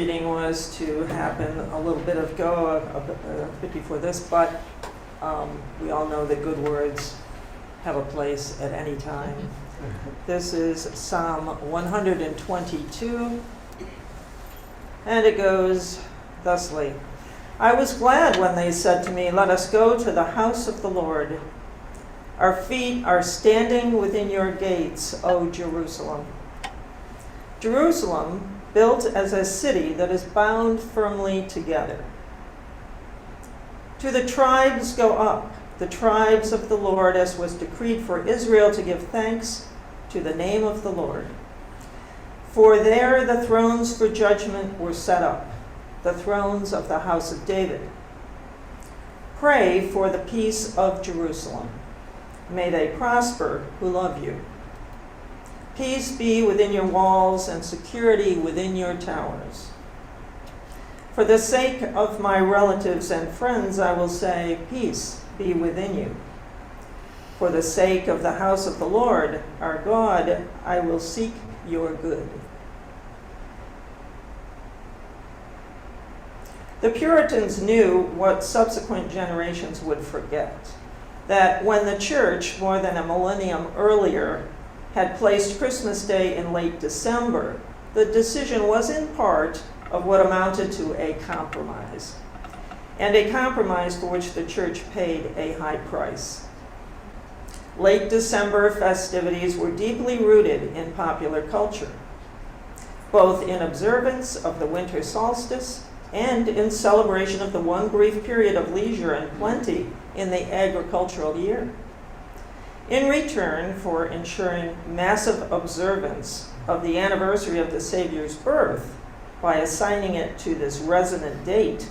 reading was to happen a little bit ago, a bit before this, but we all know that good words have a place at any time. This is Psalm 122, and it goes thusly. I was glad when they said to me, let us go to the house of the Lord. Our feet are standing within your gates, O Jerusalem. Jerusalem, built as a city that is bound firmly together. To the tribes go up, the tribes of the Lord, as was decreed for Israel, to give thanks to the name of the Lord. For there the thrones for judgment were set up, the thrones of the house of David. Pray for the peace of Jerusalem. May they prosper who love you. Peace be within your walls and security within your towers. For the sake of my relatives and friends, I will say, peace be within you. For the sake of the house of the Lord, our God, I will seek your good. The Puritans knew what subsequent generations would forget, that when the church, more than a millennium earlier, had placed Christmas Day in late December, the decision was in part of what amounted to a compromise, and a compromise for which the church paid a high price. Late December festivities were deeply rooted in popular culture, both in observance of the winter solstice and in celebration of the one brief period of leisure and plenty in the agricultural year. In return for ensuring massive observance of the anniversary of the Savior's birth by assigning it to this resonant date,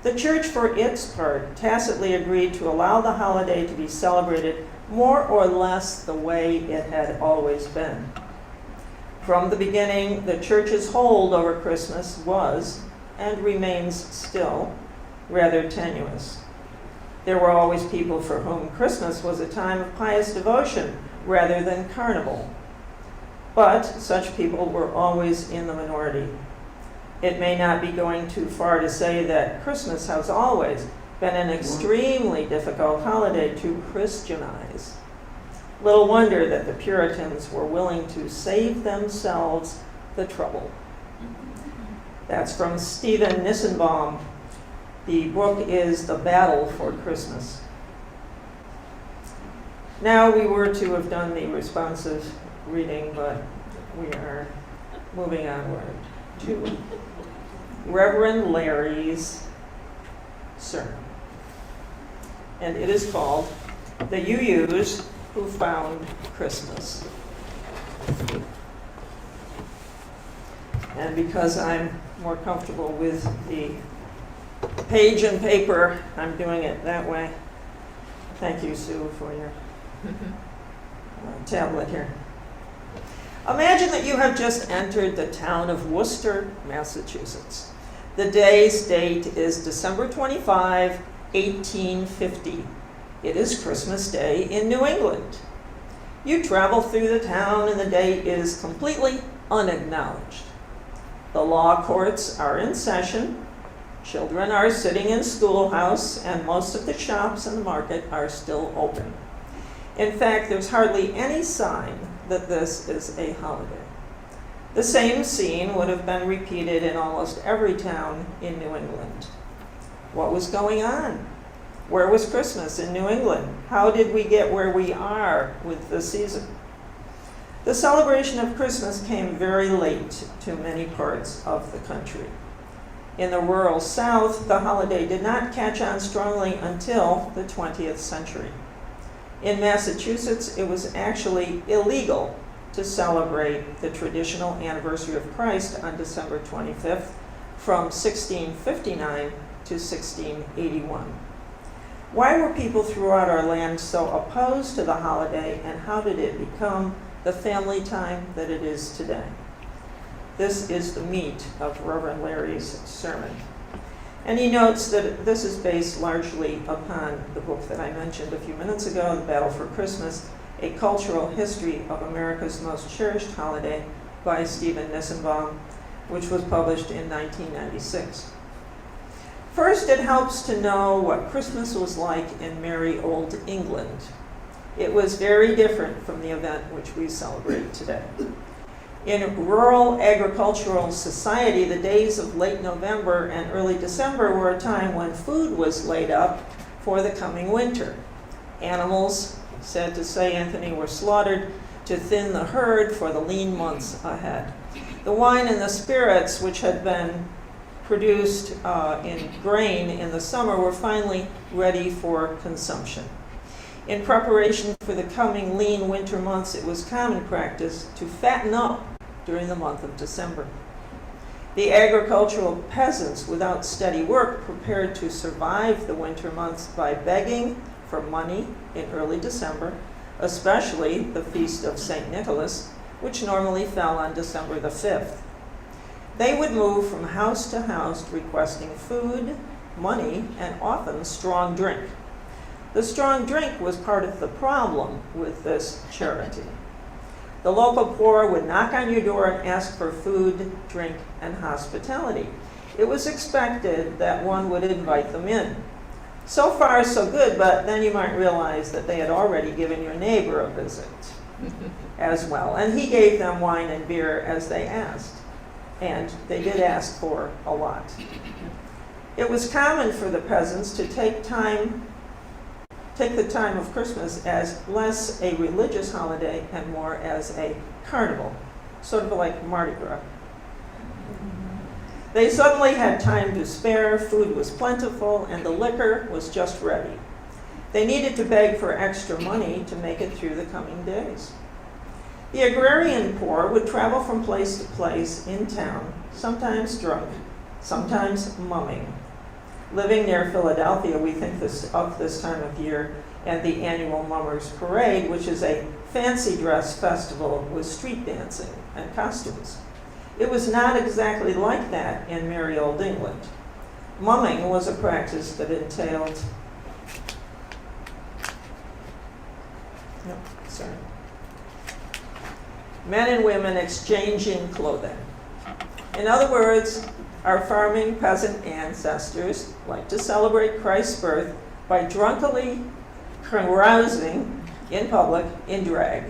the church, for its part, tacitly agreed to allow the holiday to be celebrated more or less the way it had always been. From the beginning, the church's hold over Christmas was, and remains still, rather tenuous. There were always people for whom Christmas was a time of pious devotion rather than carnival. But such people were always in the minority. It may not be going too far to say that Christmas has always been an extremely difficult holiday to Christianize. Little wonder that the Puritans were willing to save themselves the trouble. That's from Stephen Nissenbaum. The book is The Battle for Christmas. Now we were to have done the responsive reading, but we are moving onward to Reverend Larry's sermon. And it is called The UUs Who Found Christmas. And because I'm more comfortable with the page and paper, I'm doing it that way. Thank you, Sue, for your tablet here. Imagine that you have just entered the town of Worcester, Massachusetts. The day's date is December 25, 1850. It is Christmas Day in New England. You travel through the town and the day is completely unacknowledged. The law courts are in session, children are sitting in schoolhouse, and most of the shops and the market are still open. In fact, there's hardly any sign that this is a holiday. The same scene would have been repeated in almost every town in New England. What was going on? Where was Christmas in New England? How did we get where we are with the season? The celebration of Christmas came very late to many parts of the country. In the rural South, the holiday did not catch on strongly until the 20th century. In Massachusetts, it was actually illegal to celebrate the traditional anniversary of Christ on December 25th from 1659 to 1681. Why were people throughout our land so opposed to the holiday, and how did it become the family time that it is today? This is the meat of Reverend Larry's sermon. And he notes that this is based largely upon the book that I mentioned a few minutes ago, The Battle for Christmas, A Cultural History of America's Most Cherished Holiday by Stephen Nissenbaum, which was published in 1996. First, it helps to know what Christmas was like in merry old England. It was very different from the event which we celebrate today. In rural agricultural society, the days of late November and early December were a time when food was laid up for the coming winter. Animals, sad to say, Anthony, were slaughtered to thin the herd for the lean months ahead. The wine and the spirits, which had been produced in grain in the summer, were finally ready for consumption. In preparation for the coming lean winter months, it was common practice to fatten up during the month of December. The agricultural peasants, without steady work, prepared to survive the winter months by begging for money in early December, especially the feast of St. Nicholas, which normally fell on December the 5th. They would move from house to house requesting food, money, and often strong drink. The strong drink was part of the problem with this charity. The local poor would knock on your door and ask for food, drink, and hospitality. It was expected that one would invite them in. So far, so good, but then you might realize that they had already given your neighbor a visit as well, and he gave them wine and beer as they asked, and they did ask for a lot. It was common for the peasants to take the time of Christmas as less a religious holiday and more as a carnival, sort of like Mardi Gras. They suddenly had time to spare, food was plentiful, and the liquor was just ready. They needed to beg for extra money to make it through the coming days. The agrarian poor would travel from place to place in town, sometimes drunk, sometimes mumming. Living near Philadelphia, we think of this time of year and the annual Mummers Parade, which is a fancy dress festival with street dancing and costumes. It was not exactly like that in merry old England. Mumming was a practice that entailed men and women exchanging clothing. In other words, our farming peasant ancestors liked to celebrate Christ's birth by drunkenly carousing in public in drag.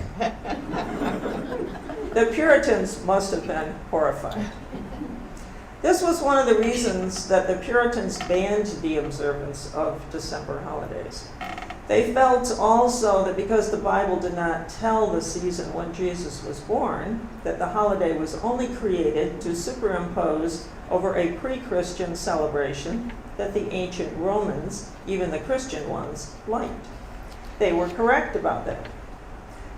The Puritans must have been horrified. This was one of the reasons that the Puritans banned the observance of December holidays. They felt also that because the Bible did not tell the season when Jesus was born, that the holiday was only created to superimpose over a pre-Christian celebration that the ancient Romans, even the Christian ones, liked. They were correct about that.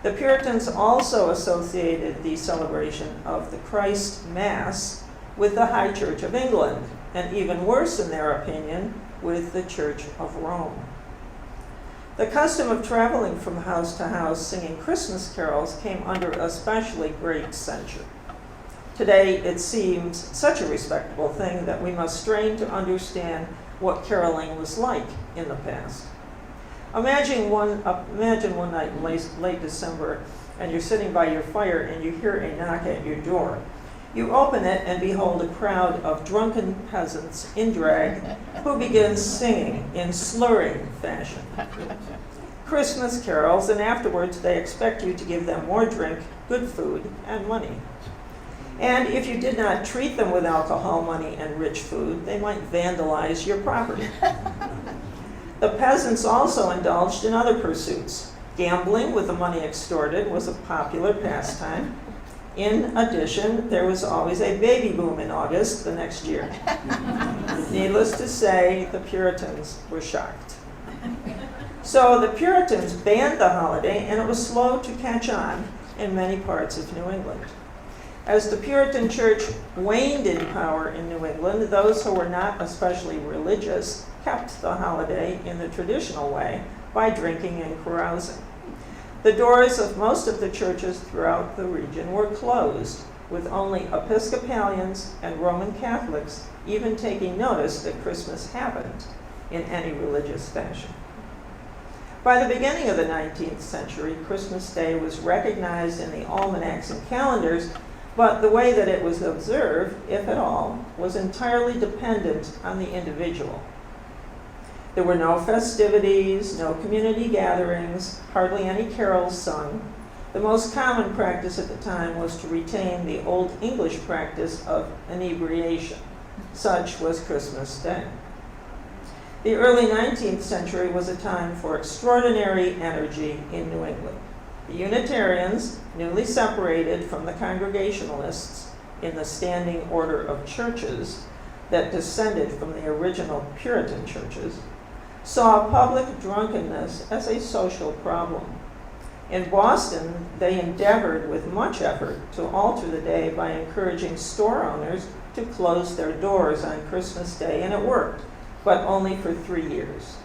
The Puritans also associated the celebration of the Christ Mass with the High Church of England, and even worse in their opinion, with the Church of Rome. The custom of traveling from house to house singing Christmas carols came under especially great censure. Today, it seems such a respectable thing that we must strain to understand what caroling was like in the past. Imagine one night in late December, and you're sitting by your fire and you hear a knock at your door. You open it and behold a crowd of drunken peasants in drag who begin singing in slurring fashion Christmas carols, and afterwards they expect you to give them more drink, good food, and money. And if you did not treat them with alcohol, money, and rich food, they might vandalize your property. The peasants also indulged in other pursuits. Gambling with the money extorted was a popular pastime. In addition, there was always a baby boom in August the next year. Needless to say, the Puritans were shocked. So the Puritans banned the holiday, and it was slow to catch on in many parts of New England. As the Puritan Church waned in power in New England, those who were not especially religious kept the holiday in the traditional way by drinking and carousing. The doors of most of the churches throughout the region were closed, with only Episcopalians and Roman Catholics even taking notice that Christmas happened in any religious fashion. By the beginning of the 19th century, Christmas Day was recognized in the almanacs and calendars, but the way that it was observed, if at all, was entirely dependent on the individual. There were no festivities, no community gatherings, hardly any carols sung. The most common practice at the time was to retain the Old English practice of inebriation. Such was Christmas Day. The early 19th century was a time for extraordinary energy in New England. The Unitarians, newly separated from the Congregationalists in the standing order of churches that descended from the original Puritan churches, saw public drunkenness as a social problem. In Boston, they endeavored with much effort to alter the day by encouraging store owners to close their doors on Christmas Day, and it worked, but only for 3 years.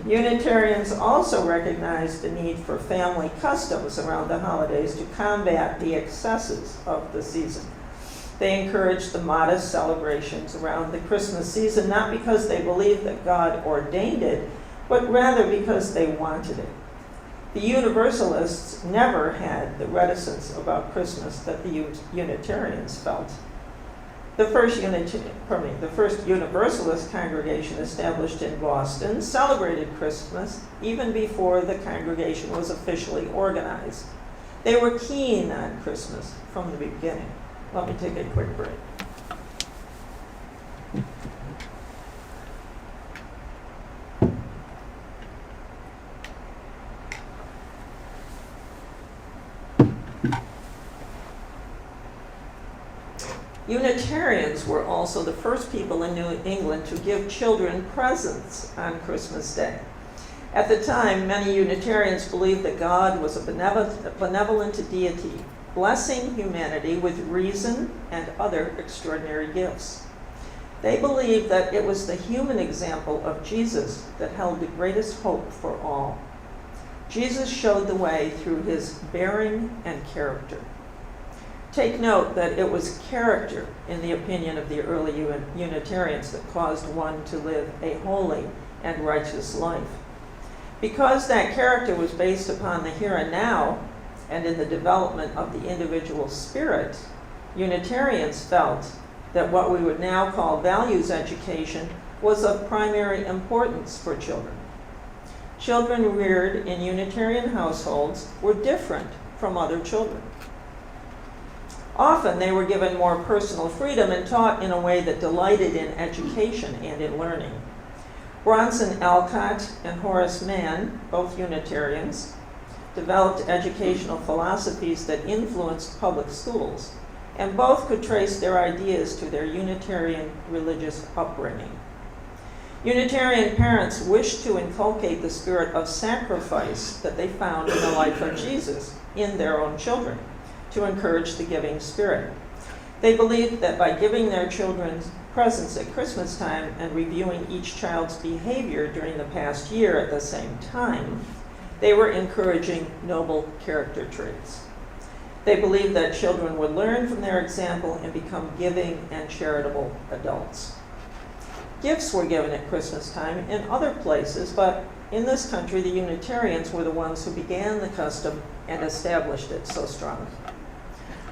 Unitarians also recognized the need for family customs around the holidays to combat the excesses of the season. They encouraged the modest celebrations around the Christmas season, not because they believed that God ordained it, but rather because they wanted it. The Universalists never had the reticence about Christmas that the Unitarians felt. The first Universalist congregation established in Boston celebrated Christmas even before the congregation was officially organized. They were keen on Christmas from the beginning. Let me take a quick break. Unitarians were also the first people in New England to give children presents on Christmas Day. At the time, many Unitarians believed that God was a benevolent deity, blessing humanity with reason and other extraordinary gifts. They believed that it was the human example of Jesus that held the greatest hope for all. Jesus showed the way through his bearing and character. Take note that it was character, in the opinion of the early Unitarians, that caused one to live a holy and righteous life. Because that character was based upon the here and now and in the development of the individual spirit, Unitarians felt that what we would now call values education was of primary importance for children. Children reared in Unitarian households were different from other children. Often they were given more personal freedom and taught in a way that delighted in education and in learning. Bronson Alcott and Horace Mann, both Unitarians, developed educational philosophies that influenced public schools, and both could trace their ideas to their Unitarian religious upbringing. Unitarian parents wished to inculcate the spirit of sacrifice that they found in the life of Jesus in their own children, to encourage the giving spirit. They believed that by giving their children presents at Christmas time and reviewing each child's behavior during the past year at the same time, they were encouraging noble character traits. They believed that children would learn from their example and become giving and charitable adults. Gifts were given at Christmas time in other places, but in this country, the Unitarians were the ones who began the custom and established it so strongly.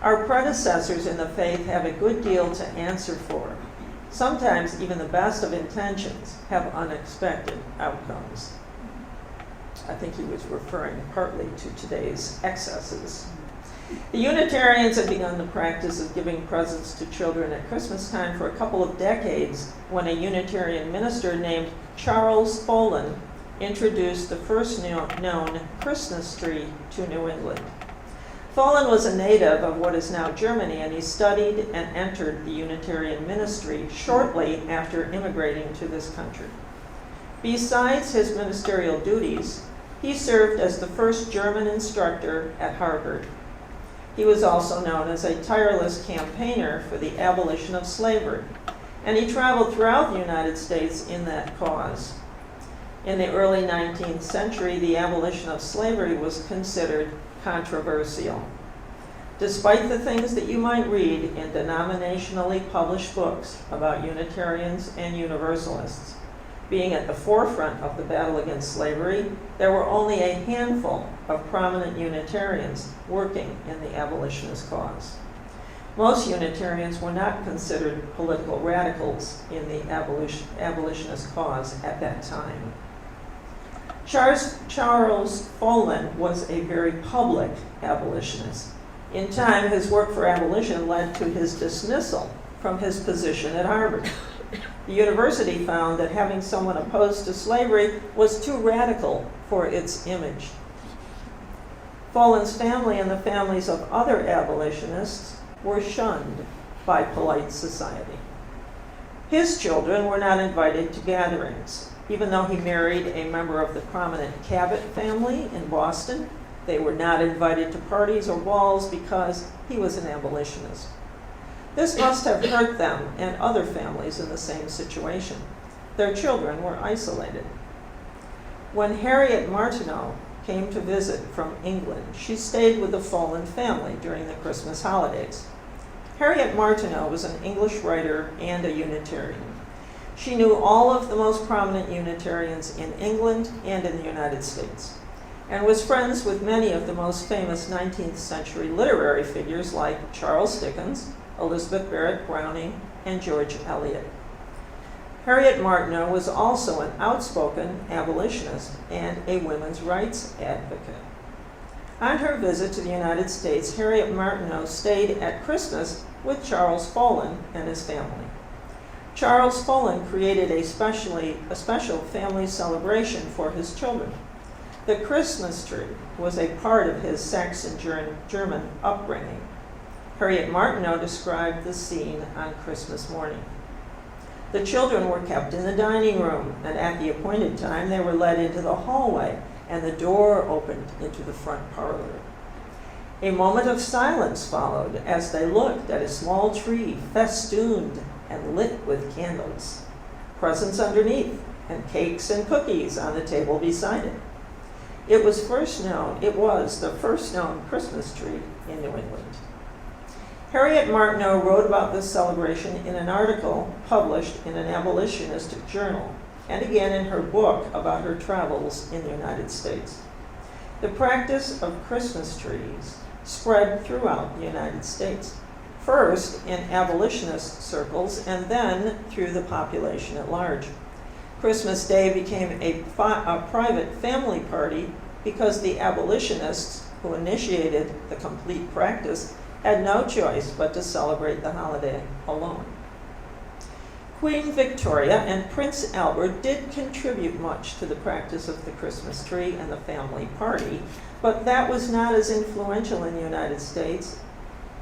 Our predecessors in the faith have a good deal to answer for. Sometimes even the best of intentions have unexpected outcomes. I think he was referring partly to today's excesses. The Unitarians had begun the practice of giving presents to children at Christmas time for a couple of decades when a Unitarian minister named Charles Follen introduced the first known Christmas tree to New England. Follen was a native of what is now Germany, and he studied and entered the Unitarian ministry shortly after immigrating to this country. Besides his ministerial duties, he served as the first German instructor at Harvard. He was also known as a tireless campaigner for the abolition of slavery, and he traveled throughout the United States in that cause. In the early 19th century, the abolition of slavery was considered controversial. Despite the things that you might read in denominationally published books about Unitarians and Universalists being at the forefront of the battle against slavery, there were only a handful of prominent Unitarians working in the abolitionist cause. Most Unitarians were not considered political radicals in the abolitionist cause at that time. Charles Follen was a very public abolitionist. In time, his work for abolition led to his dismissal from his position at Harvard. The university found that having someone opposed to slavery was too radical for its image. Follen's family and the families of other abolitionists were shunned by polite society. His children were not invited to gatherings. Even though he married a member of the prominent Cabot family in Boston, they were not invited to parties or balls because he was an abolitionist. This must have hurt them and other families in the same situation. Their children were isolated. When Harriet Martineau came to visit from England, she stayed with the Follen family during the Christmas holidays. Harriet Martineau was an English writer and a Unitarian. She knew all of the most prominent Unitarians in England and in the United States, and was friends with many of the most famous 19th century literary figures like Charles Dickens, Elizabeth Barrett Browning, and George Eliot. Harriet Martineau was also an outspoken abolitionist and a women's rights advocate. On her visit to the United States, Harriet Martineau stayed at Christmas with Charles Follen and his family. Charles Follen created a special family celebration for his children. The Christmas tree was a part of his Saxon German upbringing. Harriet Martineau described the scene on Christmas morning. The children were kept in the dining room, and at the appointed time they were led into the hallway, and the door opened into the front parlor. A moment of silence followed as they looked at a small tree festooned and lit with candles, presents underneath, and cakes and cookies on the table beside it. It was the first known Christmas tree in New England. Harriet Martineau wrote about this celebration in an article published in an abolitionistic journal, and again in her book about her travels in the United States. The practice of Christmas trees spread throughout the United States, first in abolitionist circles and then through the population at large. Christmas Day became a private family party because the abolitionists who initiated the complete practice had no choice but to celebrate the holiday alone. Queen Victoria and Prince Albert did contribute much to the practice of the Christmas tree and the family party, but that was not as influential in the United States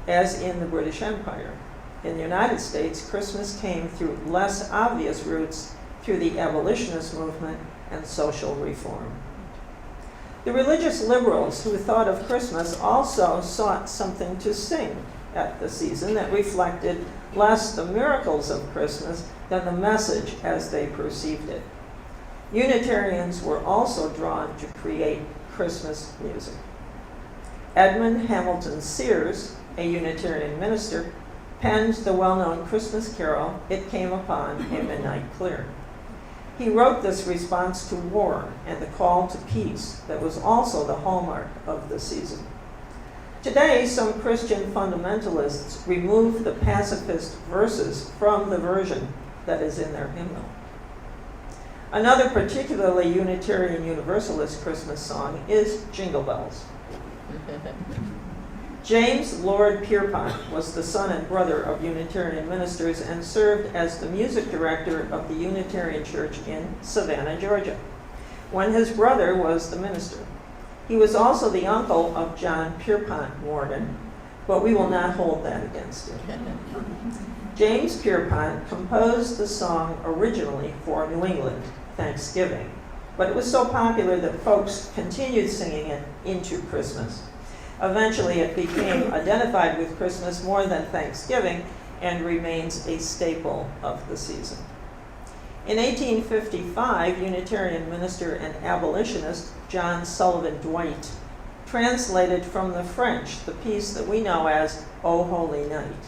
as in the British Empire. In the United States, Christmas came through less obvious routes through the abolitionist movement and social reform. The religious liberals who thought of Christmas also sought something to sing at the season that reflected less the miracles of Christmas than the message as they perceived it. Unitarians were also drawn to create Christmas music. Edmund Hamilton Sears, a Unitarian minister, penned the well-known Christmas carol, "It Came Upon a Midnight Clear." He wrote this response to war and the call to peace that was also the hallmark of the season. Today, some Christian fundamentalists remove the pacifist verses from the version that is in their hymnal. Another particularly Unitarian Universalist Christmas song is Jingle Bells. James Lord Pierpont was the son and brother of Unitarian ministers and served as the music director of the Unitarian Church in Savannah, Georgia, when his brother was the minister. He was also the uncle of John Pierpont Morgan, but we will not hold that against him. James Pierpont composed the song originally for New England, Thanksgiving, but it was so popular that folks continued singing it into Christmas. Eventually, it became identified with Christmas more than Thanksgiving and remains a staple of the season. In 1855, Unitarian minister and abolitionist John Sullivan Dwight translated from the French the piece that we know as "O Holy Night."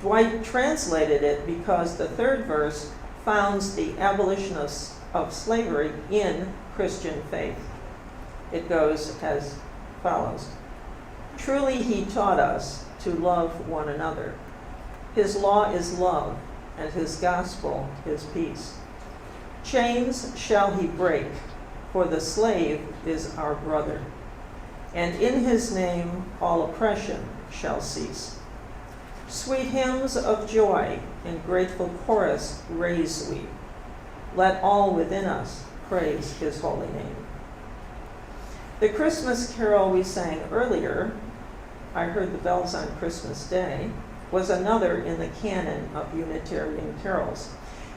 Dwight translated it because the third verse founds the abolitionists of slavery in Christian faith. It goes as follows. "Truly he taught us to love one another. His law is love, and his gospel is peace. Chains shall he break, for the slave is our brother. And in his name all oppression shall cease. Sweet hymns of joy in grateful chorus raise we. Let all within us praise his holy name. The Christmas carol we sang earlier, I Heard the Bells on Christmas Day, was another in the canon of Unitarian carols.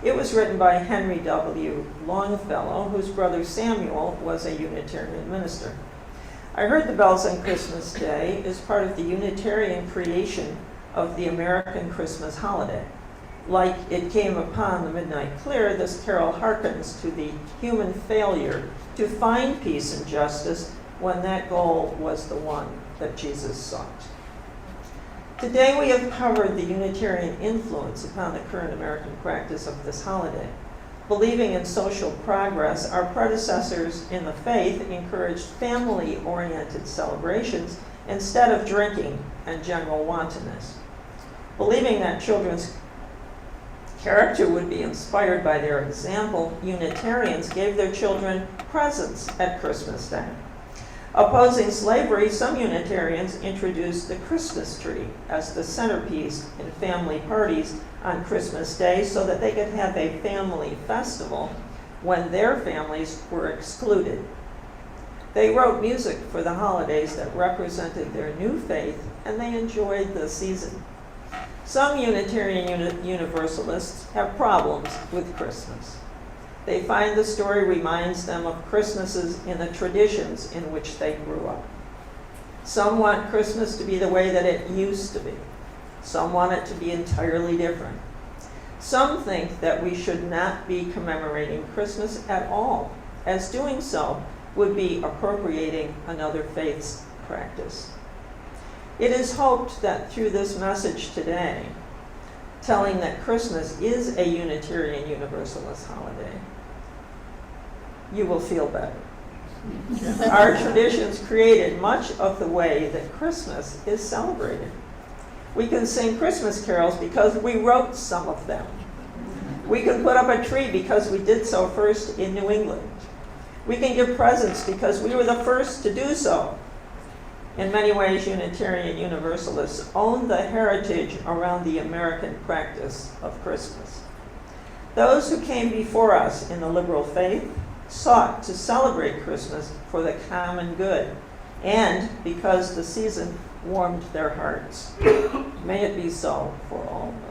It was written by Henry W. Longfellow, whose brother Samuel was a Unitarian minister. I Heard the Bells on Christmas Day is part of the Unitarian creation of the American Christmas holiday. Like It Came Upon the Midnight Clear, this carol hearkens to the human failure to find peace and justice when that goal was the one that Jesus sought. Today we have covered the Unitarian influence upon the current American practice of this holiday. Believing in social progress, our predecessors in the faith encouraged family-oriented celebrations instead of drinking and general wantonness. Believing that children's character would be inspired by their example, Unitarians gave their children presents at Christmas time. Opposing slavery, some Unitarians introduced the Christmas tree as the centerpiece in family parties on Christmas Day so that they could have a family festival when their families were excluded. They wrote music for the holidays that represented their new faith, and they enjoyed the season. Some Unitarian Universalists have problems with Christmas. They find the story reminds them of Christmases in the traditions in which they grew up. Some want Christmas to be the way that it used to be. Some want it to be entirely different. Some think that we should not be commemorating Christmas at all, as doing so would be appropriating another faith's practice. It is hoped that through this message today, telling that Christmas is a Unitarian Universalist holiday, you will feel better. Our traditions created much of the way that Christmas is celebrated. We can sing Christmas carols because we wrote some of them. We can put up a tree because we did so first in New England. We can give presents because we were the first to do so. In many ways, Unitarian Universalists own the heritage around the American practice of Christmas. Those who came before us in the liberal faith sought to celebrate Christmas for the common good and because the season warmed their hearts. May it be so for all of us.